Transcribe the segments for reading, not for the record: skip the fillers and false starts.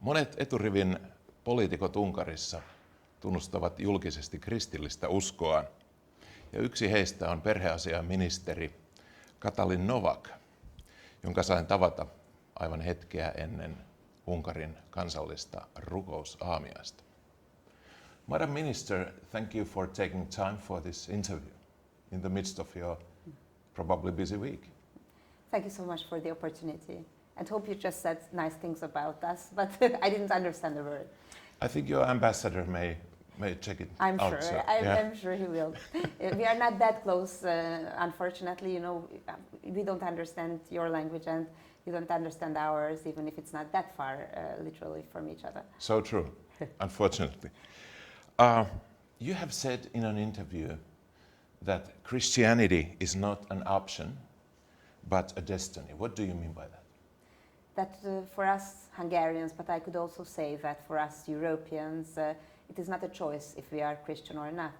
Monet eturivin poliitikot Unkarissa tunnustavat julkisesti kristillistä uskoaan. Ja yksi heistä on perheasiainministeri Katalin Novák, jonka sain tavata aivan hetkeä ennen Unkarin kansallista rukousaamiaista. Madam Minister, thank you for taking time for this interview in the midst of your probably busy week. Thank you so much for the opportunity. And hope you just said nice things about us, but I didn't understand the word. I think your ambassador may check it out. I'm sure he will. We are not that close, unfortunately. You know, we don't understand your language and you don't understand ours, even if it's not that far, literally, from each other. So true, unfortunately. You have said in an interview that Christianity is not an option, but a destiny. What do you mean by that? That for us Hungarians, but I could also say that for us Europeans, it is not a choice if we are Christian or not.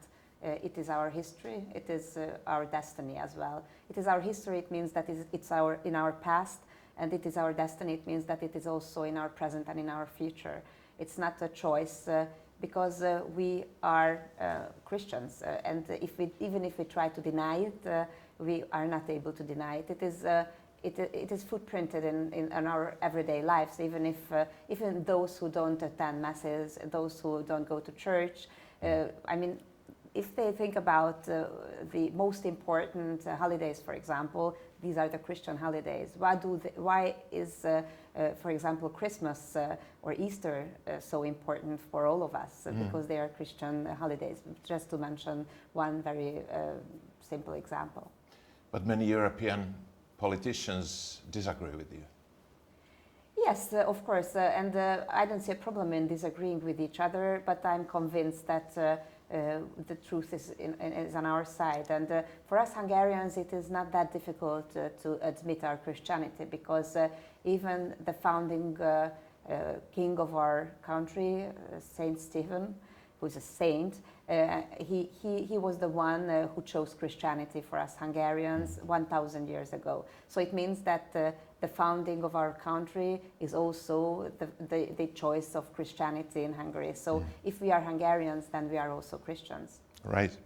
It is our history, it is our destiny as well. It is our history, it means that it's in our past, and it is our destiny, it means that it is also in our present and in our future. It's not a choice because we are Christians, and even if we try to deny it, we are not able to deny it. It is footprinted in our everyday lives, even those who don't attend masses, those who don't go to church. I mean, if they think about the most important holidays, for example, these are the Christian holidays. Why is, for example, Christmas or Easter so important for all of us? Because they are Christian holidays, just to mention one very simple example. But many European politicians disagree with you. Yes, of course, and I don't see a problem in disagreeing with each other, but I'm convinced that the truth is on our side. And for us Hungarians, it is not that difficult to admit our Christianity, because even the founding king of our country, Saint Stephen, who's a saint, he was the one who chose Christianity for us Hungarians 1,000 years ago. So it means that the founding of our country is also the choice of Christianity in Hungary. So if we are Hungarians, then we are also Christians. Right.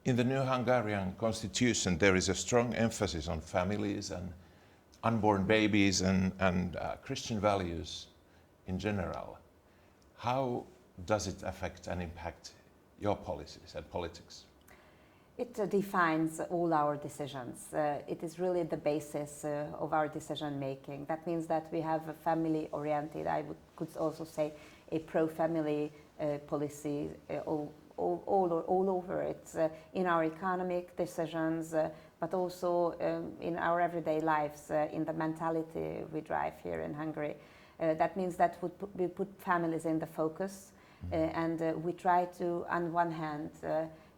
In the new Hungarian constitution, there is a strong emphasis on families and unborn babies and Christian values in general. How does it affect and impact your policies and politics? It defines all our decisions. It is really the basis of our decision making. That means that we have a family oriented, could also say a pro-family policy all over. It's in our economic decisions, but also in our everyday lives, in the mentality we drive here in Hungary. That means that we put families in the focus. And we try to, on one hand,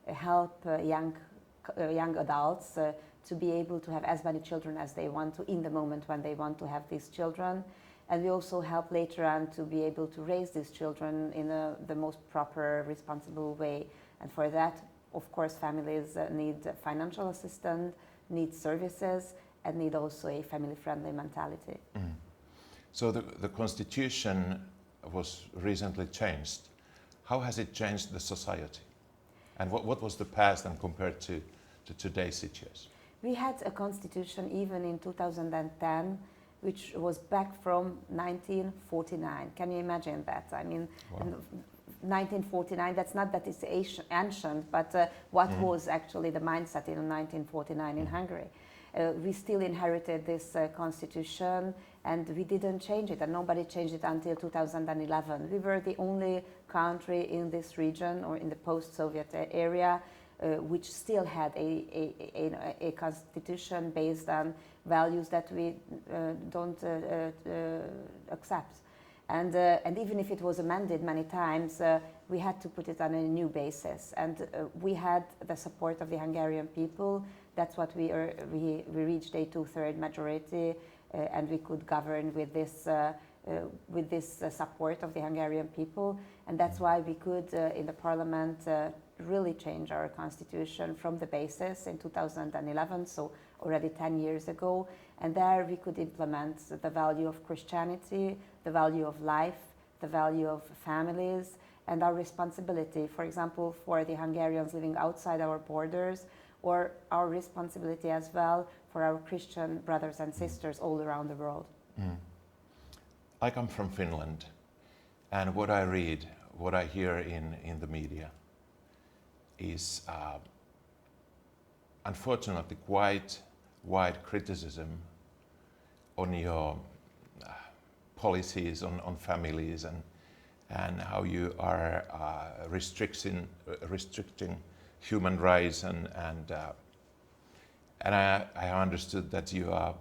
help young adults to be able to have as many children as they want to in the moment when they want to have these children. And we also help later on to be able to raise these children in the most proper, responsible way. And for that, of course, families need financial assistance, need services, and need also a family-friendly mentality. So the constitution was recently changed. How has it changed the society? And what was the past and compared to today's situation? We had a constitution even in 2010, which was back from 1949. Can you imagine that? I mean, wow. 1949, that's not that it's ancient, but what was actually the mindset in 1949 in Hungary? We still inherited this constitution, and we didn't change it, and nobody changed it until 2011. We were the only country in this region or in the post-Soviet area which still had a constitution based on values that we don't accept. And even if it was amended many times, we had to put it on a new basis. And we had the support of the Hungarian people. That's what we reached a 2/3 majority, and we could govern with this support of the Hungarian people. And that's why we could, in the parliament, really change our constitution from the basis in 2011, so already 10 years ago. And there we could implement the value of Christianity, the value of life, the value of families and our responsibility, for example, for the Hungarians living outside our borders, or our responsibility as well for our Christian brothers and sisters all around the world. I come from Finland, and what I read, what I hear in the media is unfortunately quite wide criticism on your policies on families and how you are restricting human rights and I understood that you are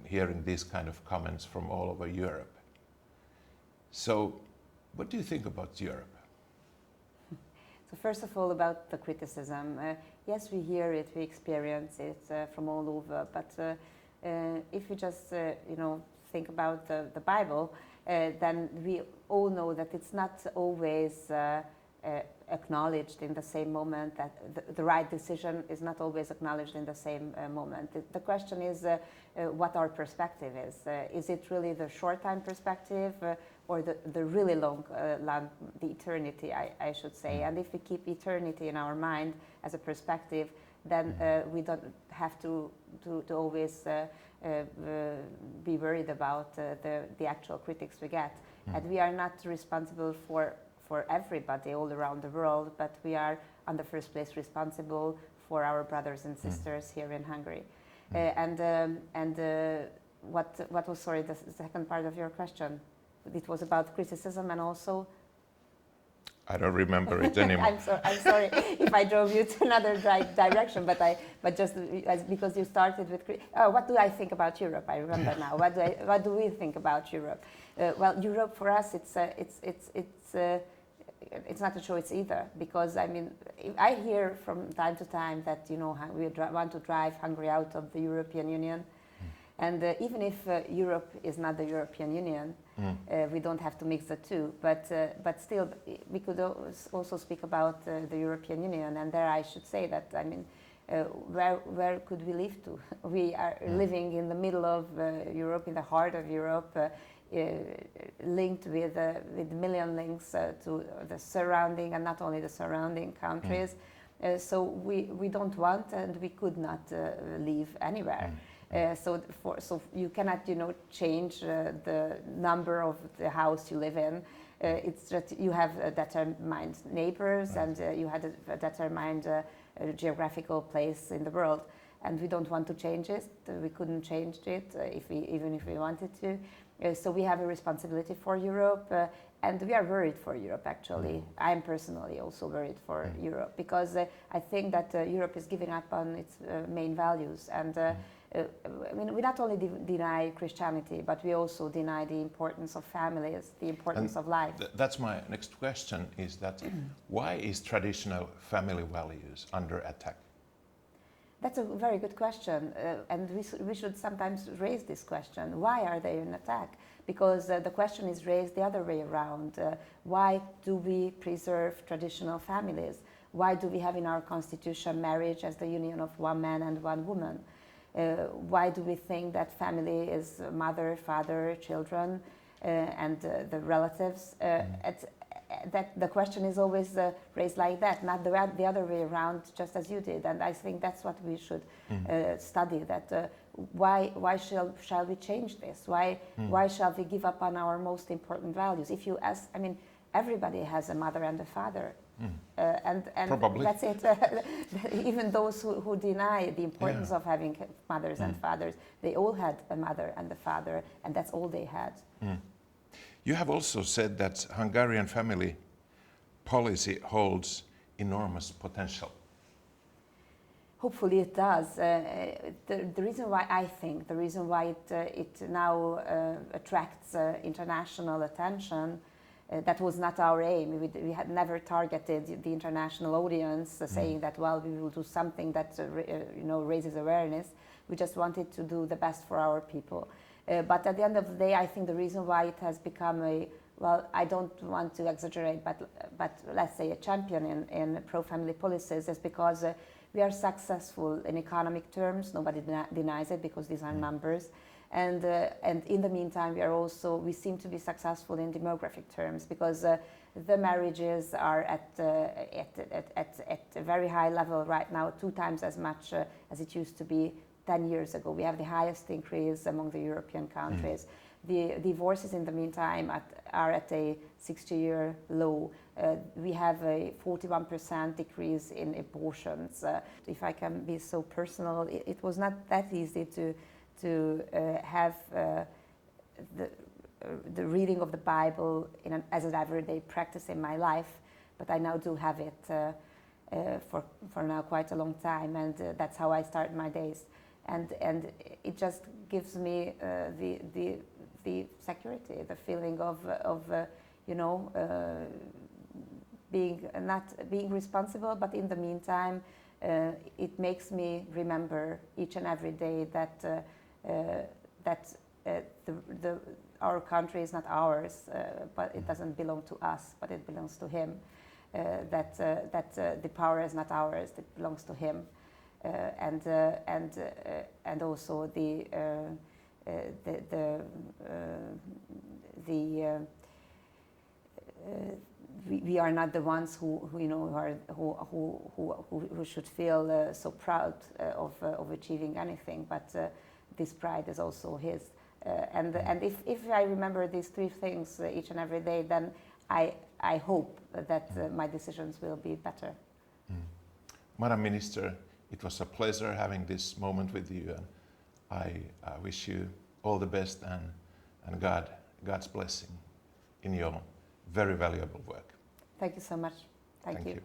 hearing these kind of comments from all over Europe. So, what do you think about Europe? So first of all, about the criticism, yes, we hear it, we experience it from all over. But if you just think about the Bible, then we all know that it's not always acknowledged in the same moment, that the right decision is not always acknowledged in the same moment. The question is what our perspective is. Is it really the short-time perspective or the really long, the eternity, I should say. And if we keep eternity in our mind as a perspective, then we don't have to always be worried about the actual critics we get. And we are not responsible for everybody all around the world, but we are, in the first place, responsible for our brothers and sisters here in Hungary. What was, sorry, the second part of your question? It was about criticism and also... I don't remember it anymore. I'm sorry if I drove you to another direction, but just because you started with what do I think about Europe? I remember now. What do we think about Europe? Well, Europe for us, it's not a choice either, because I mean I hear from time to time that we want to drive Hungary out of the European Union. And even if Europe is not the European Union, we don't have to mix the two. But still, we could also speak about the European Union. And there I should say that, I mean, where could we live to? We are living in the middle of Europe, in the heart of Europe, linked with million links to the surrounding, and not only the surrounding countries. So we don't want and we could not live anywhere. So you cannot, change the number of the house you live in. It's that you have determined neighbors and you had a determined geographical place in the world, and we don't want to change it. We couldn't change it even if we wanted to. So we have a responsibility for Europe, and we are worried for Europe. Actually, I'm personally also worried for Europe, because I think that Europe is giving up on its main values and. I mean, we not only deny Christianity, but we also deny the importance of families, the importance of life. That's my next question, is that why is traditional family values under attack? That's a very good question, and we should sometimes raise this question. Why are they in attack? Because the question is raised the other way around. Why do we preserve traditional families? Why do we have in our constitution marriage as the union of one man and one woman? Why do we think that family is mother, father, children, and the relatives? That the question is always raised like that, not the other way around, just as you did. And I think that's what we should study. That why shall we change this? Why shall we give up on our most important values? If you ask, I mean, everybody has a mother and a father. And Probably. That's it. Even those who deny the importance of having mothers and fathers, they all had a mother and a father, and that's all they had. You have also said that Hungarian family policy holds enormous potential. Hopefully it does. The reason why it now attracts international attention. That was not our aim. We had never targeted the international audience, saying that, well, we will do something that raises awareness. We just wanted to do the best for our people. But at the end of the day, I think the reason why it has become I don't want to exaggerate, but let's say a champion in pro-family policies is because we are successful in economic terms. Nobody denies it, because these are numbers. And in the meantime, we seem to be successful in demographic terms, because the marriages are at a very high level right now, 2 times as much as it used to be 10 years ago. We have the highest increase among the European countries. The divorces in the meantime are at a 60-year low. We have a 41% decrease in abortions. If I can be so personal, it was not that easy to have the reading of the Bible as an everyday practice in my life, but I now do have it for now quite a long time, and that's how I start my days. And it just gives me the security, the feeling of not being responsible, but in the meantime, it makes me remember each and every day that our country is not ours, but it doesn't belong to us, but it belongs to Him. That the power is not ours; it belongs to Him, and also we are not the ones who should feel so proud of achieving anything, but this pride is also His. And if I remember these 3 things each and every day, then I hope that my decisions will be better. Madam Minister, it was a pleasure having this moment with you, and I wish you all the best and God's blessing in your very valuable work. Thank you so much. Thank you.